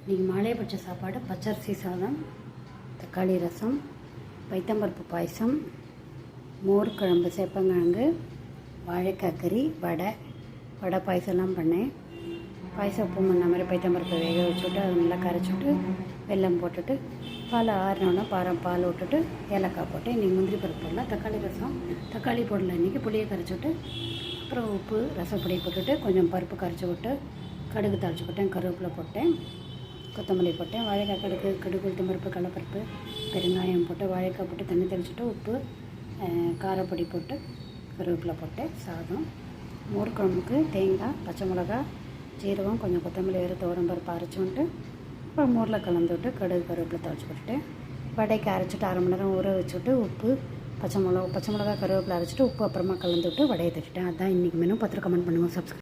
இன்றைக்கி மாலை பட்ச சாப்பாடு பச்சரிசி சாதம், தக்காளி ரசம், பைத்தம்பருப்பு பாயசம், மோர் குழம்பு, சேப்பங்கிழங்கு, வாழைக்காய் கறி, வடை பாயசம்லாம் பண்ணேன். பாயசம் உப்பு பண்ண மாதிரி பைத்தம்பருப்பு வேக வச்சுட்டு அதை நல்லா கரைச்சிட்டு வெல்லம் போட்டுட்டு பால் ஆறினோன்னா பால் விட்டுட்டு ஏலக்காய் போட்டு இன்றைக்கி முந்திரி பருப்பு போடலாம். தக்காளி ரசம், தக்காளி போடல இன்றைக்கி, புளியை கரைச்சிட்டு அப்புறம் உப்பு ரசப்பொடி போட்டுட்டு கொஞ்சம் பருப்பு கரைச்சி விட்டு கடுகு தாளிச்சு போட்டேன், கருவேப்பிலை போட்டேன், கொத்தமல்லி போட்டேன், வாழைக்காய் கடுகு உளுத்தம்பருப்பு கடலைப்பருப்பு பெருங்காயம் போட்டு வாழைக்காய் போட்டு தண்ணி தெளிச்சுட்டு உப்பு காரப்பொடி போட்டு கருவேப்பிலை போட்டேன். சாதம், மோர் குழம்புக்கு தேங்காய், பச்சை மிளகா, ஜீரகம், கொஞ்சம் கொத்தமல்லி வேறு துவரம்பருப்பு அரைச்சி விட்டு அப்புறம் மோரில் கலந்து விட்டு கடுகு கருவேப்பிலை துவைச்சி போட்டுட்டு வடைக்கு அரைச்சிட்டு 1/2 மணி நேரம் ஊற வச்சுட்டு உப்பு பச்சை மிளகா கருவேப்பிலை அரைச்சிட்டு உப்பு அப்புறமா கலந்து விட்டு வடையை தட்டிட்டேன். அதுதான் இன்றைக்கி மெனு. பார்த்துட்டு கமெண்ட் பண்ணுங்கள், சப்ஸ்கிரைப்.